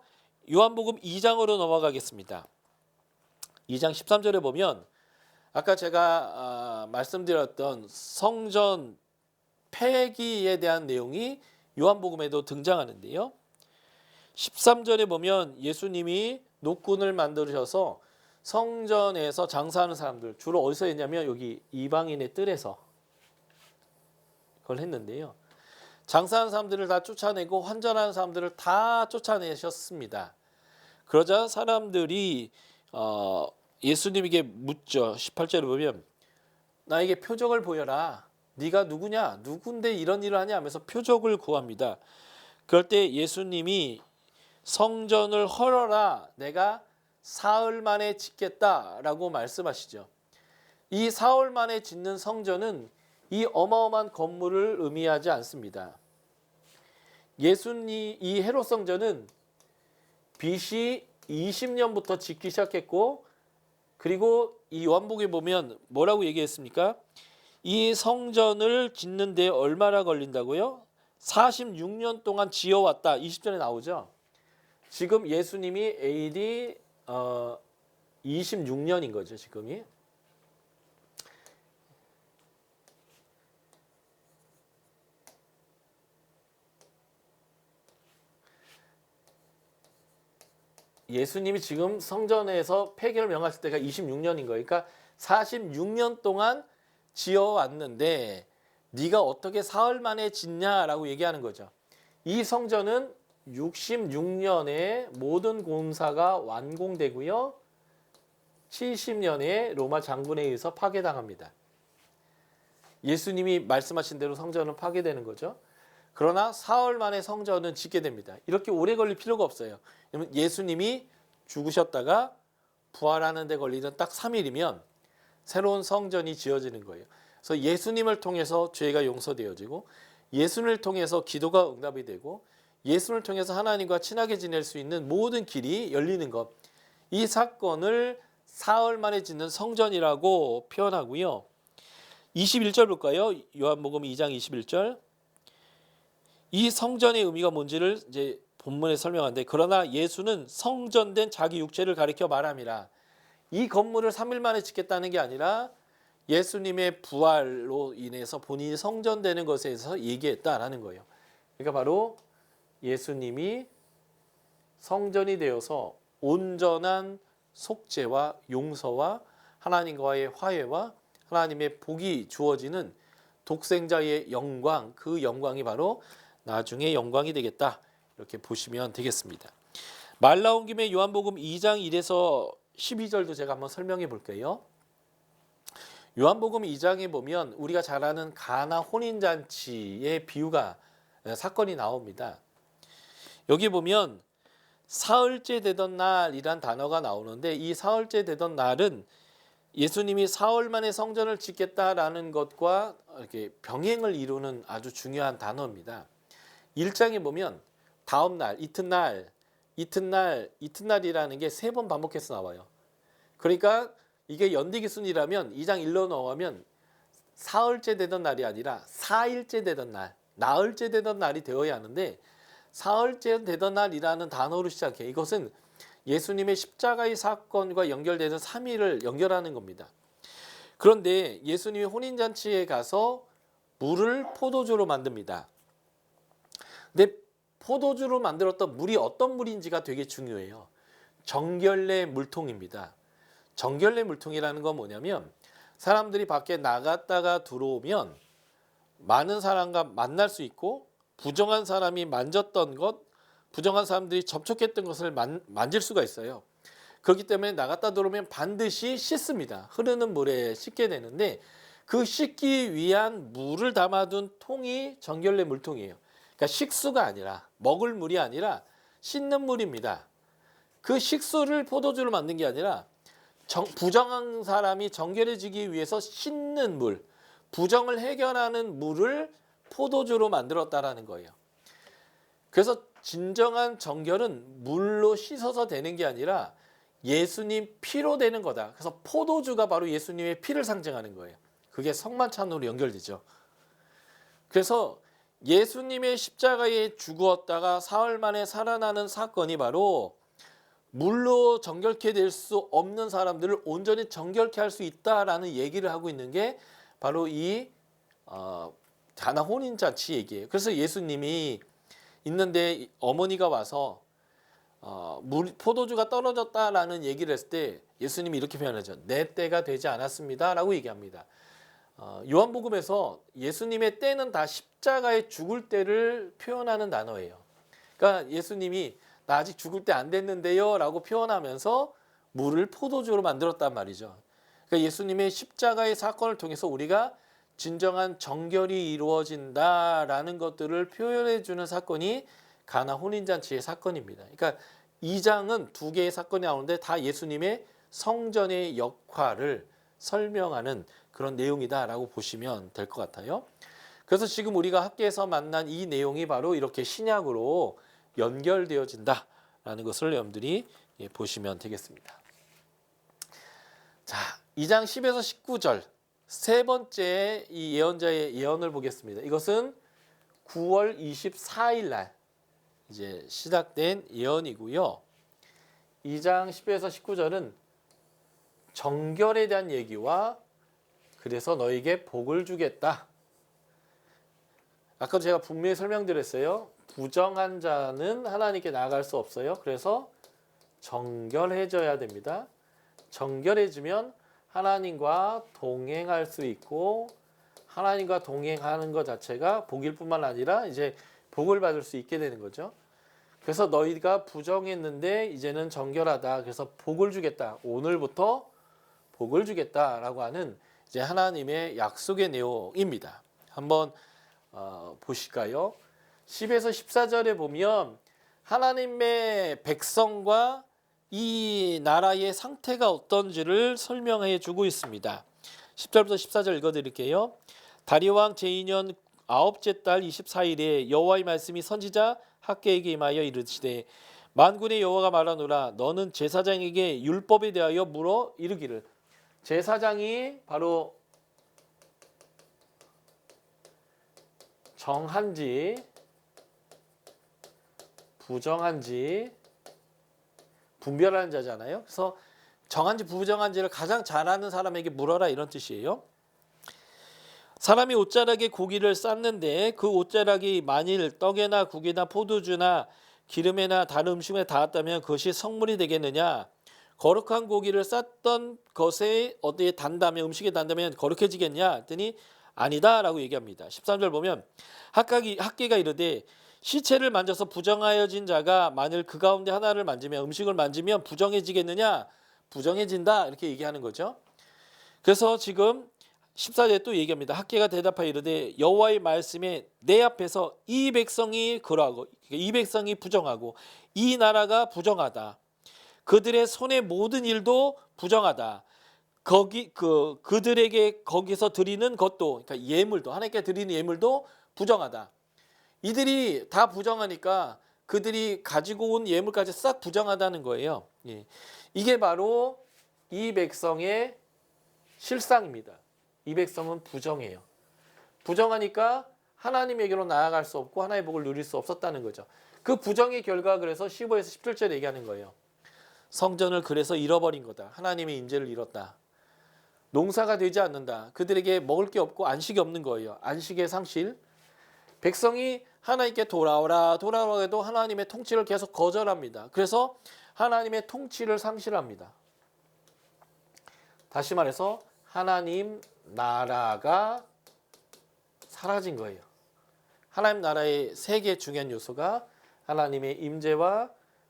요한복음 2장으로 넘어가겠습니다. 2장 13절에 보면 아까 제가 말씀드렸던 성전 폐기에 대한 내용이 요한복음에도 등장하는데요. 13절에 보면 예수님이 노군을 만드셔서 성전에서 장사하는 사람들, 주로 어디서 했냐면 여기 이방인의 뜰에서 그걸 했는데요. 장사하는 사람들을 다 쫓아내고 환전하는 사람들을 다 쫓아내셨습니다. 그러자 사람들이 예수님에게 묻죠. 18절에 보면 나에게 표적을 보여라. 네가 누구냐? 누군데 이런 일을 하냐? 하면서 표적을 구합니다. 그럴 때 예수님이 성전을 헐어라. 내가 사흘 만에 짓겠다라고 말씀하시죠. 이 사흘 만에 짓는 성전은 이 어마어마한 건물을 의미하지 않습니다. 예수님 이 헤롯 성전은 BC 20년부터 짓기 시작했고, 그리고 이 요한복음에 보면 뭐라고 얘기했습니까? 이 성전을 짓는 데 얼마나 걸린다고요? 46년 동안 지어왔다. 20절에 나오죠. 지금 예수님이 AD 26년인 거죠, 지금이. 예수님이 지금 성전에서 폐기를 명하실 때가 26년인 거예요. 그러니까 46년 동안 지어왔는데 네가 어떻게 사흘 만에 짓냐라고 얘기하는 거죠. 이 성전은 66년에 모든 공사가 완공되고요. 70년에 로마 장군에 의해서 파괴당합니다. 예수님이 말씀하신 대로 성전은 파괴되는 거죠. 그러나 사흘 만에 성전은 짓게 됩니다. 이렇게 오래 걸릴 필요가 없어요. 예수님이 죽으셨다가 부활하는 데 걸리는 딱 3일이면 새로운 성전이 지어지는 거예요. 그래서 예수님을 통해서 죄가 용서되어지고, 예수님을 통해서 기도가 응답이 되고, 예수님을 통해서 하나님과 친하게 지낼 수 있는 모든 길이 열리는 것. 이 사건을 사흘 만에 짓는 성전이라고 표현하고요. 21절 볼까요? 요한복음 2장 21절. 이 성전의 의미가 뭔지를 이제 본문에 설명하는데, 그러나 예수는 성전된 자기 육체를 가리켜 말함이라. 이 건물을 3일 만에 짓겠다는 게 아니라 예수님의 부활로 인해서 본인이 성전되는 것에 대해서 얘기했다라는 거예요. 그러니까 바로 예수님이 성전이 되어서 온전한 속죄와 용서와 하나님과의 화해와 하나님의 복이 주어지는 독생자의 영광, 그 영광이 바로 나중에 영광이 되겠다. 이렇게 보시면 되겠습니다. 말 나온 김에 요한복음 2장 1에서 12절도 제가 한번 설명해 볼게요. 요한복음 2장에 보면 우리가 잘 아는 가나 혼인잔치의 비유가 사건이 나옵니다. 여기 보면 사흘째 되던 날이란 단어가 나오는데, 이 사흘째 되던 날은 예수님이 사흘 만에 성전을 짓겠다라는 것과 이렇게 병행을 이루는 아주 중요한 단어입니다. 1장에 보면 다음 날, 이튿날, 이튿날이라는 게 3번 반복해서 나와요. 그러니까 이게 연대기순이라면 2장 1로 넘어가면 사흘째 되던 날이 아니라 4일째 되던 날, 나흘째 되던 날이 되어야 하는데, 사흘째 되던 날이라는 단어로 시작해. 이것은 예수님의 십자가의 사건과 연결되는 3일을 연결하는 겁니다. 그런데 예수님이 혼인잔치에 가서 물을 포도주로 만듭니다. 근데 포도주로 만들었던 물이 어떤 물인지가 되게 중요해요. 정결례 물통입니다. 정결례 물통이라는 건 뭐냐면, 사람들이 밖에 나갔다가 들어오면 많은 사람과 만날 수 있고, 부정한 사람이 만졌던 것, 부정한 사람들이 접촉했던 것을 만질 수가 있어요. 그렇기 때문에 나갔다 들어오면 반드시 씻습니다. 흐르는 물에 씻게 되는데, 그 씻기 위한 물을 담아둔 통이 정결례 물통이에요. 그러니까 식수가 아니라, 먹을 물이 아니라 씻는 물입니다. 그 식수를 포도주로 만든 게 아니라 부정한 사람이 정결해지기 위해서 씻는 물, 부정을 해결하는 물을 포도주로 만들었다라는 거예요. 그래서 진정한 정결은 물로 씻어서 되는 게 아니라 예수님 피로 되는 거다. 그래서 포도주가 바로 예수님의 피를 상징하는 거예요. 그게 성만찬으로 연결되죠. 그래서 예수님의 십자가에 죽었다가 사흘 만에 살아나는 사건이 바로 물로 정결케 될 수 없는 사람들을 온전히 정결케 할 수 있다라는 얘기를 하고 있는 게 바로 이 가나 혼인잔치 얘기예요. 그래서 예수님이 있는데 어머니가 와서 포도주가 떨어졌다라는 얘기를 했을 때 예수님이 이렇게 표현하죠. 내 때가 되지 않았습니다 라고 얘기합니다. 요한복음에서 예수님의 때는 다 십자가에 죽을 때를 표현하는 단어예요. 그러니까 예수님이 나 아직 죽을 때 안 됐는데요 라고 표현하면서 물을 포도주로 만들었단 말이죠. 그러니까 예수님의 십자가의 사건을 통해서 우리가 진정한 정결이 이루어진다라는 것들을 표현해 주는 사건이 가나 혼인잔치의 사건입니다. 그러니까 2장은 두 개의 사건이 나오는데 다 예수님의 성전의 역할을 설명하는 그런 내용이다라고 보시면 될 것 같아요. 그래서 지금 우리가 학계에서 만난 이 내용이 바로 이렇게 신약으로 연결되어진다라는 것을 여러분들이 보시면 되겠습니다. 자, 2장 10에서 19절 세 번째 이 예언자의 예언을 보겠습니다. 이것은 9월 24일 날 이제 시작된 예언이고요. 2장 10에서 19절은 정결에 대한 얘기와 그래서 너에게 복을 주겠다. 아까도 제가 분명히 설명드렸어요. 부정한 자는 하나님께 나아갈 수 없어요. 그래서 정결해져야 됩니다. 정결해지면 하나님과 동행할 수 있고 하나님과 동행하는 것 자체가 복일 뿐만 아니라 이제 복을 받을 수 있게 되는 거죠. 그래서 너희가 부정했는데 이제는 정결하다. 그래서 복을 주겠다. 오늘부터 복을 주겠다라고 하는 이제 하나님의 약속의 내용입니다. 한번 보실까요? 10에서 14절에 보면 하나님의 백성과 이 나라의 상태가 어떤지를 설명해 주고 있습니다. 10절부터 14절 읽어드릴게요. 다리오왕 제2년 9째 달 24일에 여호와의 말씀이 선지자 학개에게 임하여 이르시되 만군의 여호와가 말하노라 너는 제사장에게 율법에 대하여 물어 이르기를. 제사장이 바로 정한지 부정한지 분별하는 자잖아요. 그래서 정한지 부정한지를 가장 잘 아는 사람에게 물어라 이런 뜻이에요. 사람이 옷자락에 고기를 쌌는데 그 옷자락이 만일 떡에나 국이나 포도주나 기름에나 다른 음식에 닿았다면 그것이 성물이 되겠느냐? 거룩한 고기를 쌌던 것에 어디에 닿다면 음식에 닿다면 거룩해지겠냐? 했더니 아니다라고 얘기합니다. 13절 보면 학개가 이르되 시체를 만져서 부정하여진 자가 만일 그 가운데 하나를 만지면 음식을 만지면 부정해지겠느냐? 부정해진다 이렇게 얘기하는 거죠. 그래서 지금 14절에 또 얘기합니다. 학개가 대답하여 이르되 여호와의 말씀에 내 앞에서 이 백성이 그러하고 이 백성이 부정하고 이 나라가 부정하다. 그들의 손의 모든 일도 부정하다. 그들에게 거기서 드리는 것도 그러니까 예물도 하나님께 드리는 예물도 부정하다. 이들이 다 부정하니까 그들이 가지고 온 예물까지 싹 부정하다는 거예요. 이게 바로 이 백성의 실상입니다. 이 백성은 부정해요. 부정하니까 하나님에게로 나아갈 수 없고 하나님의 복을 누릴 수 없었다는 거죠. 그 부정의 결과 그래서 15에서 17절에 얘기하는 거예요. 성전을 그래서 잃어버린 거다. 하나님의 임재를 잃었다. 농사가 되지 않는다. 그들에게 먹을 게 없고 안식이 없는 거예요. 안식의 상실. 백성이 하나님께 돌아오라 해도 하나님의 통치를 계속 거절합니다. 그래서 하나님의 통치를 상실합니다. 다시 말해서 하나님 나라가 사라진 거예요. 하나님 나라의 세 개 중요한 요소가 하나님의 임재와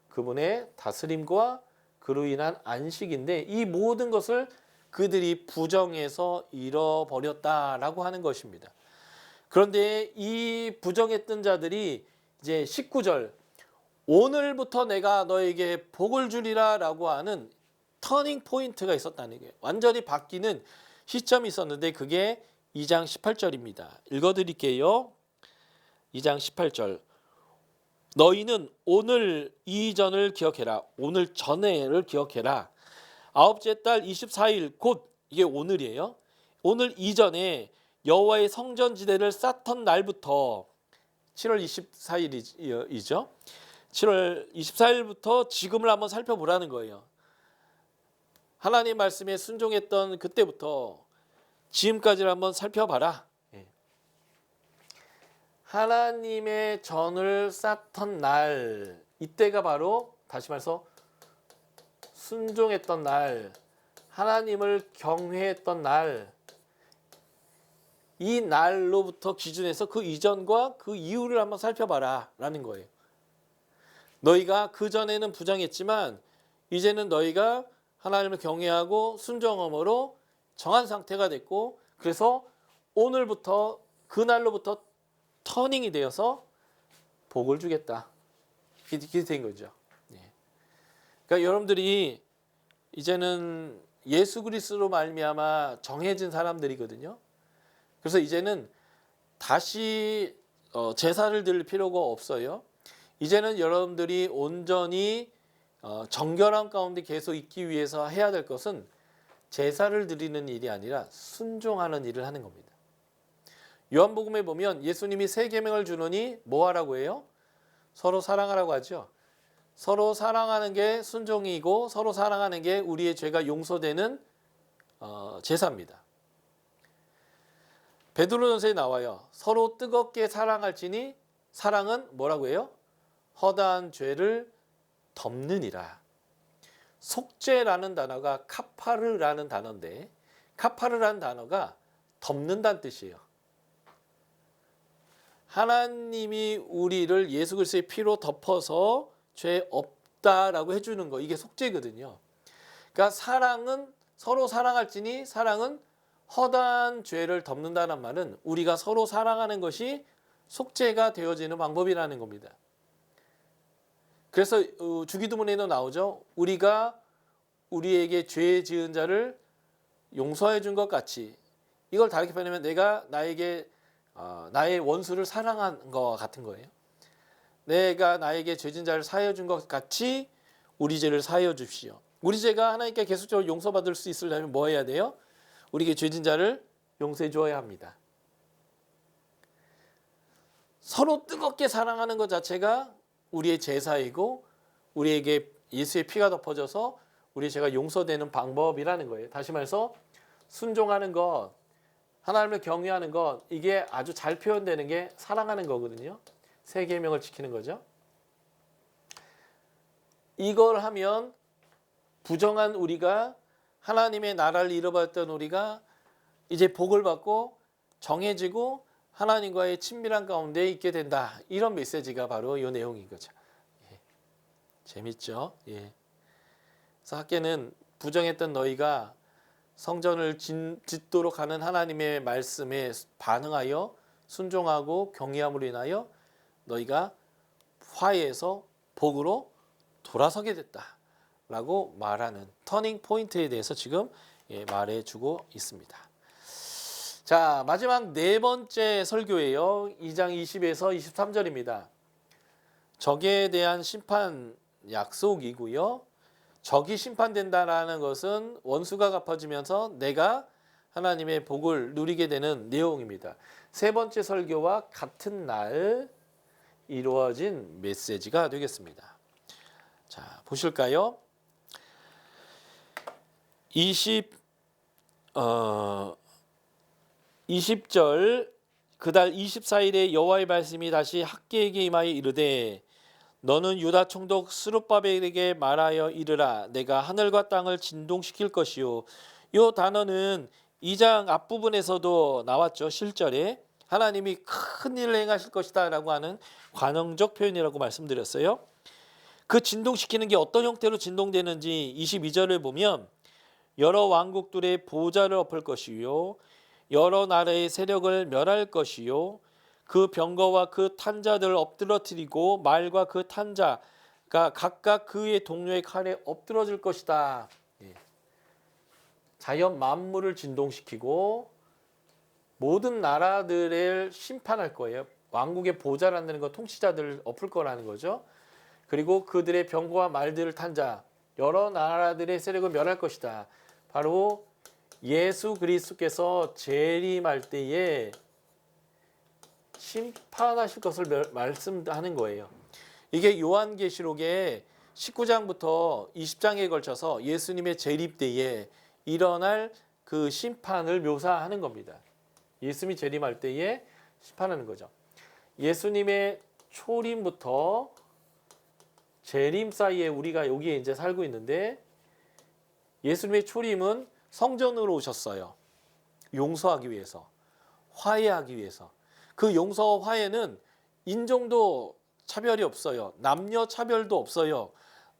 그분의 다스림과 그로 인한 안식인데 이 모든 것을 그들이 부정해서 잃어버렸다라고 하는 것입니다. 그런데 이 부정했던 자들이 이제 19절 오늘부터 내가 너에게 복을 주리라 라고 하는 터닝 포인트가 있었다는 게 완전히 바뀌는 시점이 있었는데 그게 2장 18절입니다. 읽어드릴게요. 2장 18절. 너희는 오늘 이전을 기억해라. 오늘 전에를 기억해라. 아홉째 달 24일 곧 이게 오늘이에요. 오늘 이전에 여호와의 성전지대를 쌓던 날부터 7월 24일이죠. 7월 24일부터 지금을 한번 살펴보라는 거예요. 하나님 말씀에 순종했던 그때부터 지금까지를 한번 살펴봐라. 하나님의 전을 쌓던 날, 이때가 바로 다시 말해서 순종했던 날, 하나님을 경외했던 날, 이 날로부터 기준해서 그 이전과 그 이후를 한번 살펴봐라 라는 거예요. 너희가 그전에는 부정했지만 이제는 너희가 하나님을 경외하고 순종함으로 정한 상태가 됐고, 그래서 오늘부터 그날로부터 터닝이 되어서 복을 주겠다. 이렇게 된 거죠. 그러니까 여러분들이 이제는 예수 그리스도로 말미암아 정해진 사람들이거든요. 그래서 이제는 다시 제사를 드릴 필요가 없어요. 이제는 여러분들이 온전히 정결한 가운데 계속 있기 위해서 해야 될 것은 제사를 드리는 일이 아니라 순종하는 일을 하는 겁니다. 요한복음에 보면 예수님이 새 계명을 주노니 뭐 하라고 해요? 서로 사랑하라고 하죠. 서로 사랑하는 게 순종이고 서로 사랑하는 게 우리의 죄가 용서되는 제사입니다. 베드로전서에 나와요. 서로 뜨겁게 사랑할지니 사랑은 뭐라고 해요? 허다한 죄를 덮느니라. 속죄라는 단어가 카파르라는 단어인데, 카파르라는 단어가 덮는다는 뜻이에요. 하나님이 우리를 예수 그리스도의 피로 덮어서 죄 없다라고 해주는 거, 이게 속죄거든요. 그러니까 사랑은 서로 사랑할지니 사랑은 허다한 죄를 덮는다는 말은 우리가 서로 사랑하는 것이 속죄가 되어지는 방법이라는 겁니다. 그래서 주기도문에도 나오죠. 우리가 우리에게 죄 지은 자를 용서해 준 것 같이, 이걸 다르게 표현하면 내가 나에게 나의 원수를 사랑한 것 같은 거예요. 내가 나에게 죄 지은 자를 사하여 준 것 같이 우리 죄를 사하여 주십시오. 우리 죄가 하나님께 계속적으로 용서받을 수 있으려면 뭐 해야 돼요? 우리에게 죄 지은 자를 용서해 주어야 합니다. 서로 뜨겁게 사랑하는 것 자체가 우리의 제사이고 우리에게 예수의 피가 덮어져서 우리의 죄가 용서되는 방법이라는 거예요. 다시 말해서 순종하는 것, 하나님을 경외하는 것, 이게 아주 잘 표현되는 게 사랑하는 거거든요. 새 계명을 지키는 거죠. 이걸 하면 부정한 우리가, 하나님의 나라를 잃어버렸던 우리가 이제 복을 받고 정해지고 하나님과의 친밀한 가운데 있게 된다. 이런 메시지가 바로 이 내용인 거죠. 재밌죠? 그래서 학계는 부정했던 너희가 성전을 짓도록 하는 하나님의 말씀에 반응하여 순종하고 경외함으로 인하여 너희가 화해해서 복으로 돌아서게 됐다라고 말하는 터닝 포인트에 대해서 지금 말해주고 있습니다. 자, 마지막 네 번째 설교예요. 2장 20에서 23절입니다. 적에 대한 심판 약속이고요. 적이 심판된다라는 것은 원수가 갚아지면서 내가 하나님의 복을 누리게 되는 내용입니다. 세 번째 설교와 같은 날 이루어진 메시지가 되겠습니다. 자, 보실까요? 20절 그달 24일에 여호와의 말씀이 다시 학개에게 임하여 이르되 너는 유다 총독 스룹바벨에게 말하여 이르라. 내가 하늘과 땅을 진동시킬 것이요. 이 단어는 2장 앞부분에서도 나왔죠. 실절에 하나님이 큰 일을 행하실 것이다 라고 하는 관용적 표현이라고 말씀드렸어요. 그 진동시키는 게 어떤 형태로 진동되는지 22절을 보면 여러 왕국들의 보좌를 엎을 것이요, 여러 나라의 세력을 멸할 것이요, 그 병거와 그 탄자들을 엎드러뜨리고 말과 그 탄자가 각각 그의 동료의 칼에 엎드러질 것이다. 자연 만물을 진동시키고 모든 나라들을 심판할 거예요. 왕국의 보좌라는 건 통치자들을 엎을 거라는 거죠. 그리고 그들의 병거와 말들을 탄 자, 여러 나라들의 세력을 멸할 것이다. 바로 예수 그리스도께서 재림할 때에 심판하실 것을 말씀하는 거예요. 이게 요한계시록의 19장부터 20장에 걸쳐서 예수님의 재림 때에 일어날 그 심판을 묘사하는 겁니다. 예수님이 재림할 때에 심판하는 거죠. 예수님의 초림부터 재림 사이에 우리가 여기에 이제 살고 있는데, 예수님의 초림은 성전으로 오셨어요. 용서하기 위해서, 화해하기 위해서. 그 용서와 화해는 인종도 차별이 없어요. 남녀 차별도 없어요.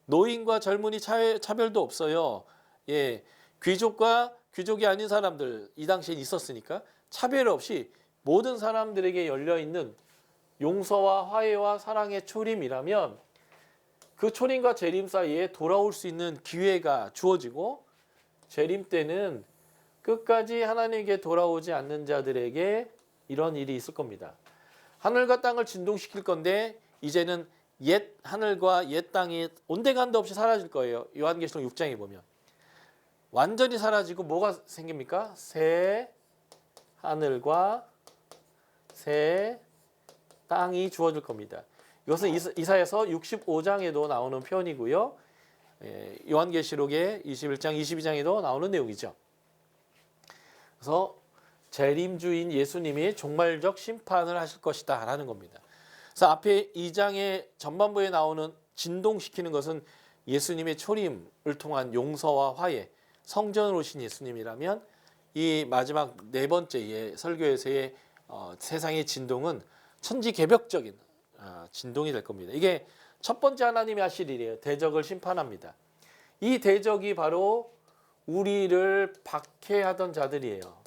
노인과 젊은이 차별도 없어요. 예, 귀족과 귀족이 아닌 사람들 이 당시에 있었으니까 차별 없이 모든 사람들에게 열려 있는 용서와 화해와 사랑의 초림이라면, 그 초림과 재림 사이에 돌아올 수 있는 기회가 주어지고, 재림 때는 끝까지 하나님께 돌아오지 않는 자들에게 이런 일이 있을 겁니다. 하늘과 땅을 진동시킬 건데 이제는 옛 하늘과 옛 땅이 온데간데 없이 사라질 거예요. 요한계시록 6장에 보면 완전히 사라지고 뭐가 생깁니까? 새 하늘과 새 땅이 주어질 겁니다. 이것은 이사야서 65장에도 나오는 표현이고요. 요한계시록의 21장, 22장에도 나오는 내용이죠. 그래서 재림주인 예수님이 종말적 심판을 하실 것이다 라는 겁니다. 그래서 앞에 2장의 전반부에 나오는 진동시키는 것은 예수님의 초림을 통한 용서와 화해, 성전으로 오신 예수님이라면, 이 마지막 네 번째의 설교에서의 세상의 진동은 천지개벽적인 진동이 될 겁니다. 이게 첫 번째 하나님이 하실 일이에요. 대적을 심판합니다. 이 대적이 바로 우리를 박해하던 자들이에요.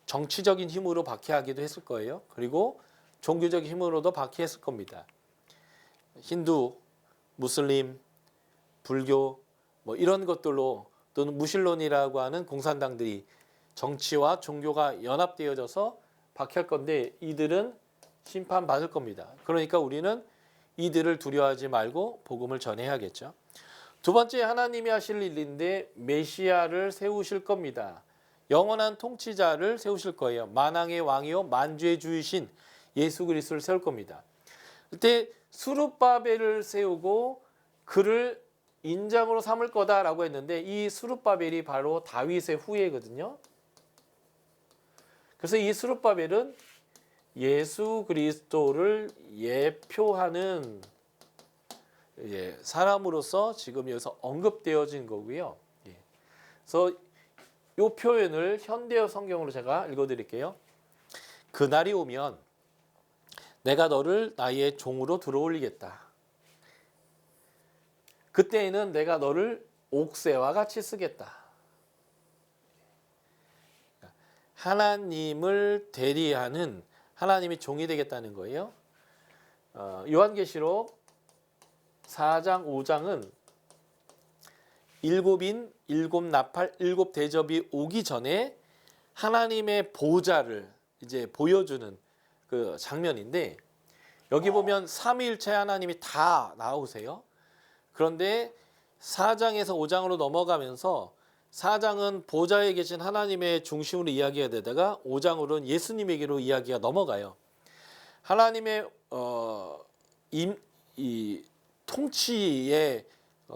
정치적인 힘으로 박해하기도 했을 거예요. 그리고 종교적인 힘으로도 박해했을 겁니다. 힌두, 무슬림, 불교 뭐 이런 것들로, 또는 무신론이라고 하는 공산당들이 정치와 종교가 연합되어져서 박해할 건데, 이들은 심판받을 겁니다. 그러니까 우리는 이들을 두려워하지 말고 복음을 전해야겠죠. 두 번째 하나님이 하실 일인데, 메시아를 세우실 겁니다. 영원한 통치자를 세우실 거예요. 만왕의 왕이요 만주의 주이신 예수 그리스도를 세울 겁니다. 그때 스룹바벨을 세우고 그를 인장으로 삼을 거다라고 했는데, 이 스룹바벨이 바로 다윗의 후예거든요. 그래서 이 스룹바벨은 예수 그리스도를 예표하는 사람으로서 지금 여기서 언급되어진 거고요. 그래서 이 표현을 현대어 성경으로 제가 읽어드릴게요. 그날이 오면 내가 너를 나의 종으로 들어올리겠다. 그때에는 내가 너를 옥새와 같이 쓰겠다. 하나님을 대리하는 하나님이 종이 되겠다는 거예요. 요한계시록 4장 5장은 일곱인, 일곱 나팔, 일곱 대접이 오기 전에 하나님의 보좌를 이제 보여주는 그 장면인데, 여기 보면 삼위일체 하나님이 다 나오세요. 그런데 4장에서 5장으로 넘어가면서 4장은 보좌에 계신 하나님의 중심으로 이야기가 되다가 5장으로는 예수님에게로 이야기가 넘어가요. 하나님의 이 통치에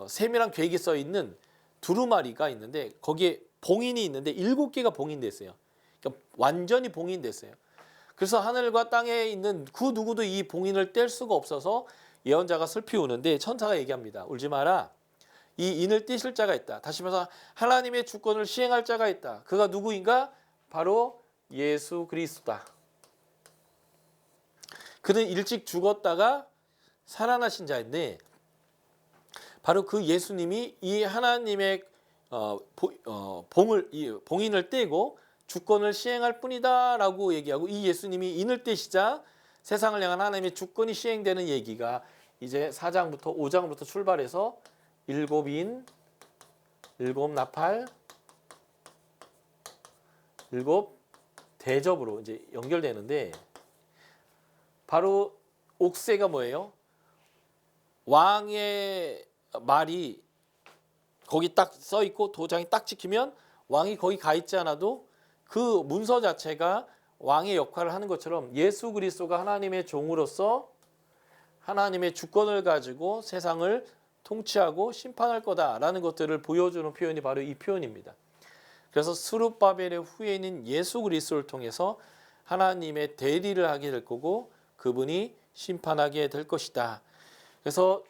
세밀한 계획이 써 있는 두루마리가 있는데, 거기에 봉인이 있는데 7개가 봉인됐어요. 그러니까 완전히 봉인됐어요. 그래서 하늘과 땅에 있는 그 누구도 이 봉인을 뗄 수가 없어서 예언자가 슬피 우는데, 천사가 얘기합니다. 울지 마라. 이 인을 떼실 자가 있다. 다시 말해서 하나님의 주권을 시행할 자가 있다. 그가 누구인가? 바로 예수 그리스도다. 그는 일찍 죽었다가 살아나신 자인데, 바로 그 예수님이 이 하나님의 봉인을 떼고 주권을 시행할 뿐이다 라고 얘기하고, 이 예수님이 인을 떼시자 세상을 향한 하나님의 주권이 시행되는 얘기가 이제 4장부터 5장부터 출발해서 일곱 인, 일곱 나팔, 일곱 대접으로 이제 연결되는데 바로 옥새가 뭐예요? 왕의 말이 거기 딱 써 있고 도장이 딱 찍히면 왕이 거기 가 있지 않아도 그 문서 자체가 왕의 역할을 하는 것처럼 예수 그리스도가 하나님의 종으로서 하나님의 주권을 가지고 세상을 통치하고 심판할 거다라는 것들을 보여주는 표현이 바로 이 표현입니다. 그래서 스룹바벨의 후예인 예수 그리스도를 통해서 하나님의 대리를 하게 될 거고 그분이 심판하게 될 것이다. 그래서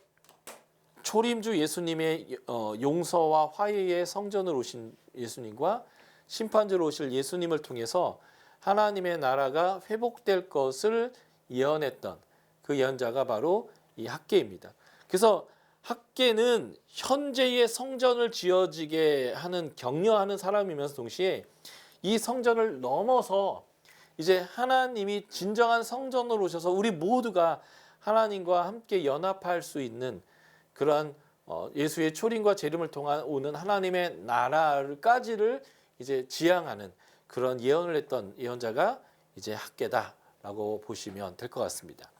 초림주 예수님의 용서와 화해의 성전으로 오신 예수님과 심판주로 오실 예수님을 통해서 하나님의 나라가 회복될 것을 예언했던 그 예언자가 바로 이 학개입니다. 그래서 학개는 현재의 성전을 지어지게 하는 격려하는 사람이면서 동시에 이 성전을 넘어서 이제 하나님이 진정한 성전으로 오셔서 우리 모두가 하나님과 함께 연합할 수 있는 그러한 예수의 초림과 재림을 통한 오는 하나님의 나라까지를 이제 지향하는 그런 예언을 했던 예언자가 이제 학개다라고 보시면 될 것 같습니다.